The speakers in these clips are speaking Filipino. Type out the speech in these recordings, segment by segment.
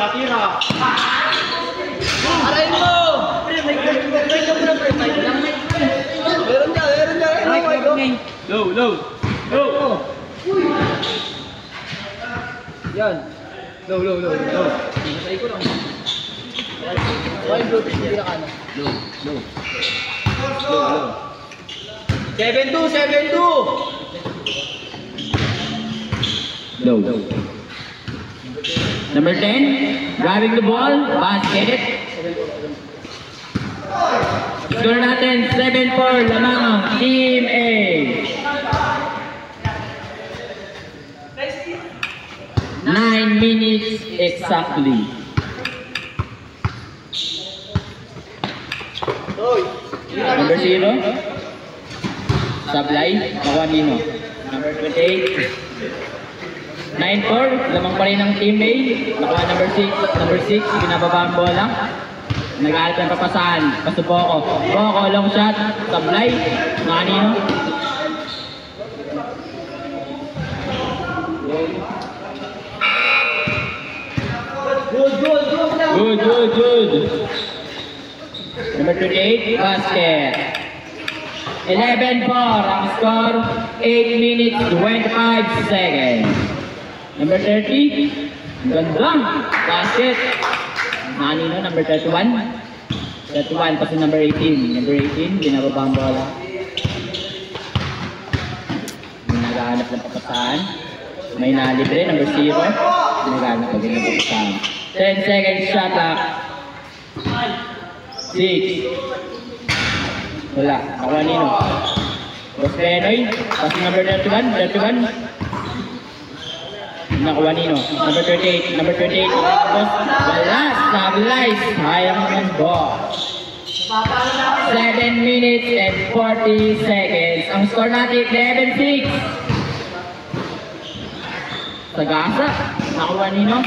Tira! Arayin mo! Meron niya! Low! Yan! Low! Masay ko lang. Why blue? Tira ka na. Low. 7-2! Low. Number 10, grabbing the ball, basket. Score natin, 7-4, lamang ang Team A. 9 minutes exactly. Number 0, Sablay, nakuha nino. Number 28. 9-4, lamang pa rin ng Team A. Nakuha number 6, binababa ang bola. Nag-aalap ng papasahan. Pasto Boko, long shot. Sablay, kanino. Good. Number 28, basket. 11-4, ang score, 8 minutes, 25 seconds. Number 30, ganda, basket. Nanino, number 31. 31, kasi number 18. Number 18, binababa ang bola. Naghahanap ng papasahan. May nalibre, number 0. Naghahanap ng papasahan. 10 seconds shot clock. 6. Wala, nakuha nino. Boss Penoy, kasi number 31. Nakuha nino. Number 38. Boss, wala, Sablay, sayang ng boss. 7 minutes and 40 seconds. Ang score natin, 11-6. Sagasa, nakuha nino.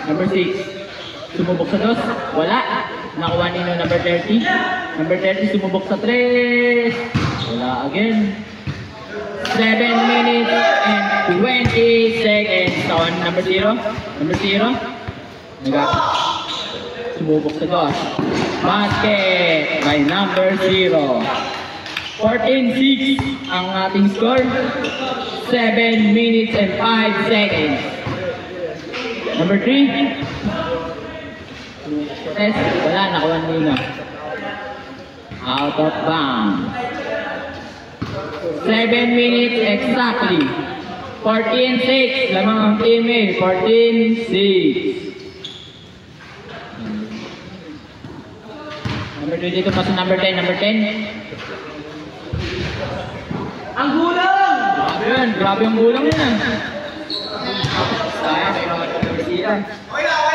Number 6. Sumubok sa dos, wala. Nakuha nino number 30. Number 30 sumubok sa 3. Wala again. 7 minutes and 20 seconds. On number 0. Sumubok sa dos. Basket by number 0. 14-6 ang ating score. 7 minutes and 5 seconds. Number 3. Test, wala, nakuha nino. Out of bounds. 7 minutes exactly. 14-6, lamang ang Team A. 14-6. Number 2 dito pa sa number 10. Ang gulang! Grabe ang gulang yan. Okay na!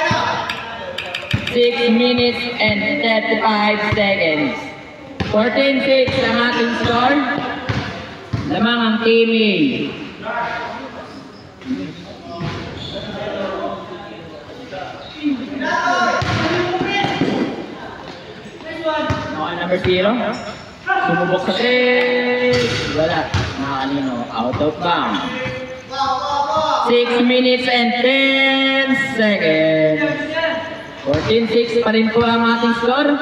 6 minutes and 35 seconds. 14-6 ang ating score. Lamang ang Team A. Number 0. Sumubok sa 3. Wala. Nakakanino. Out of bounds. 6 minutes and 10 seconds. 14-6 pa rin po ang ating score.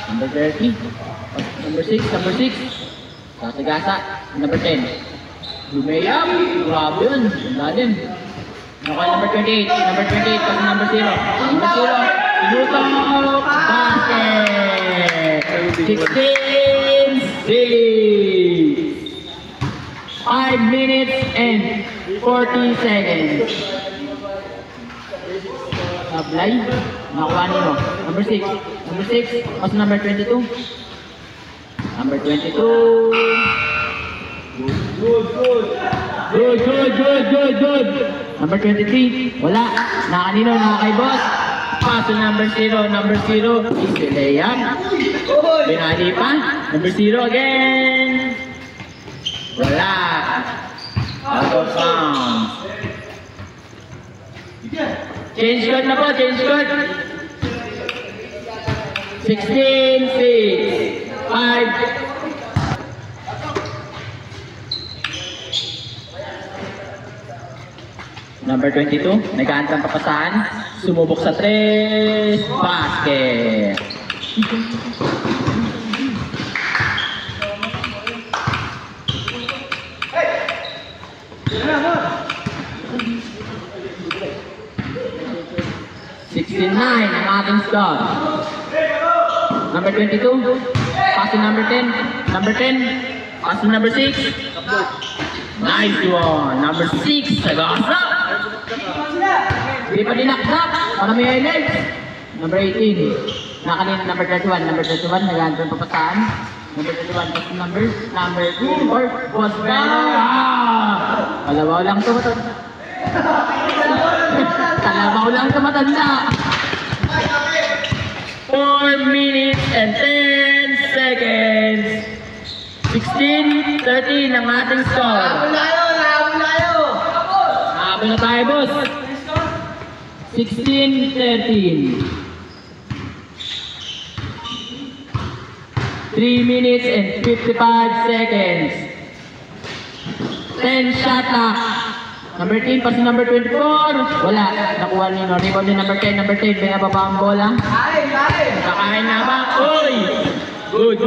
Number 30. Number 6. Sasagasa. Number 10. Lumeyap. Grabe yun. Ganda din. Okay, number 28. Kasi number 0. Number 0. Lutok! Basket! 16-6. 5 minutes and 40 seconds. Sablay. Nakuha nino. Number 6. Number 6. Pass number 22. Number 22. Good. Number 23. Wala. Nakanino. Nakakay boss. Pass to number 0. Number 0. Easy layup. Binali pa. Number 0 again. Wala. Out of bounds. Change code na po, change code. 16-6. 5. Number 22, nag-aantang papasahan. Sumubok sa 3. Basket. $69 ang ating score. Number 22, pass to number 10. Number 10, pass to number 6. Nice one. Number 6, sagasa. Hindi pa dinakdak. Para may highlights. Number 18, nakanina number 31. Number 31, nag-aantay ang papasahan. Number 31, pass to number 2. Or was better. Kalabaw lang ito. Kalabaw lang ito matanda. 4 minutes and 10 seconds. 16-13 ang ating score. Nakabot na tayo, boss. 16-13. 3 minutes and 55 seconds. 10 shot clock. Number 10, pass to number 24. Wala. Nakuha nino. Rebound ni number 10. Number 10, may nababa ang bola. Kakain na ba? Uy! Good.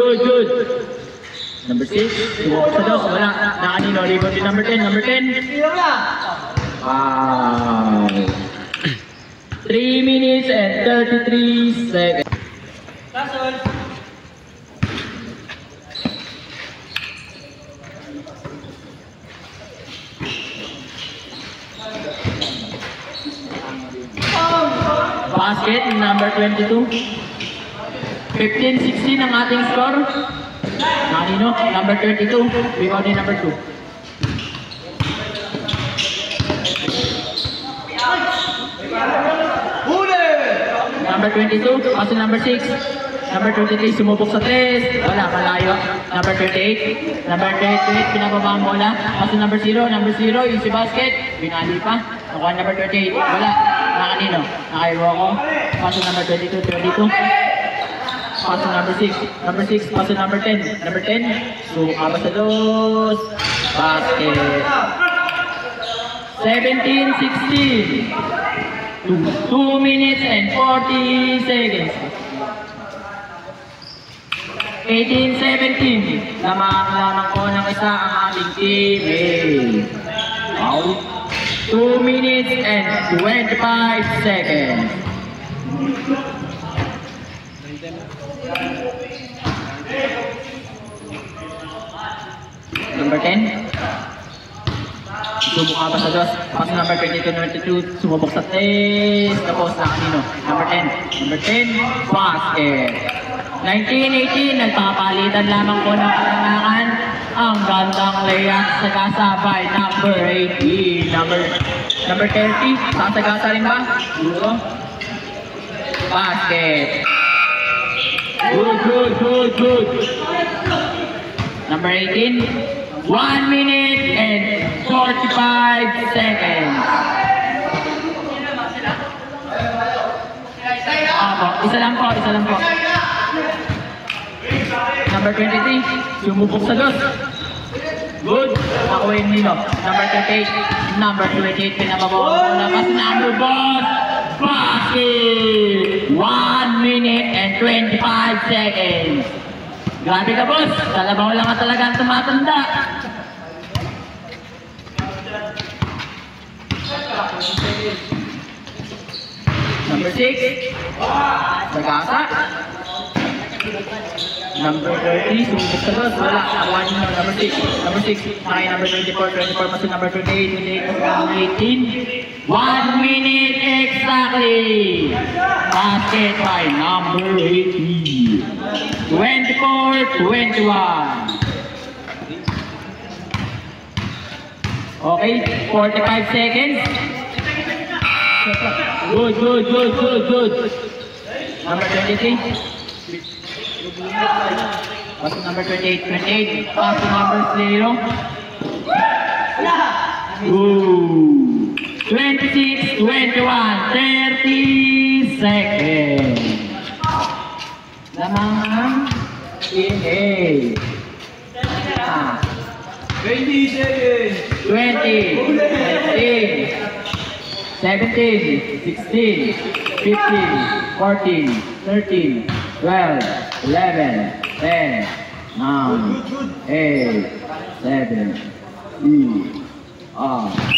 Number 6, sumukot sa dos. Wala. Nakanino. Rebound ni number 10. Number 10. Wow. 3 minutes and 33 seconds. Basket, number 22. 15-16 ang ating score. Kanino? Number 32. Rebound ni number 2. Number 22. Pass to number 6. Number 23. Sumubok sa 3. Wala, malayo. Number 38. Number 38. Pinababa ang bola. Pass to number 0. Number 0. Easy basket. Binali pa. Nakuha number 38. Wala. Nakanino? Nakaiwa ko. Pass to number 22. 22. Pass to number 6. Number 6. Pass to number 10. Number 10. Suka pa sa dos. Basket. 17-16. 2 minutes and 40 seconds. 18-17. Lamang ko ng isa ang ating team. Wow. 2 minutes and 25 seconds. Number 10. Sumubok pa sa dos. Pass number 22, sumubok sa 3. Tapos na kanino. Number 10. Number 10. Basket. 19-18. Nagpapalitan lamang po ng katangakan. Ang gandang layup sa kasabay. Number 18. Number 30. Sasagasa rin ba? Dito. Basket. Good. Number 18. 1 minute and 45 seconds. Isa lang po. Number 23, sumubok sa dos. Good. Nakuha yung nilo. Number 38. Number 28, pinababaw na kasi number boss. Basket. 1 minute and 25 seconds. Grabe ka, boss. Talabaw lang ka talaga ang tumatanda. Number 6. Sagasa. Number 30. Sumubok sa dos. Wala. Nakuha ninyo. Number 6. Number 6. Nakay number 24. 24 mas number 28. 28 mas number 18. 1 minute exactly. Basket by number 18. 24-21. Okay, 45 seconds. Good. Number 23. Pass to number 28. 28. Pass to number 0. Good. 26, 21, 30 seconds. Lamang inhale. 20 seconds. 20, 19, 17, 16, 15, 14, 13, 12, 11, 10, 9, 8, 7, 6, 5,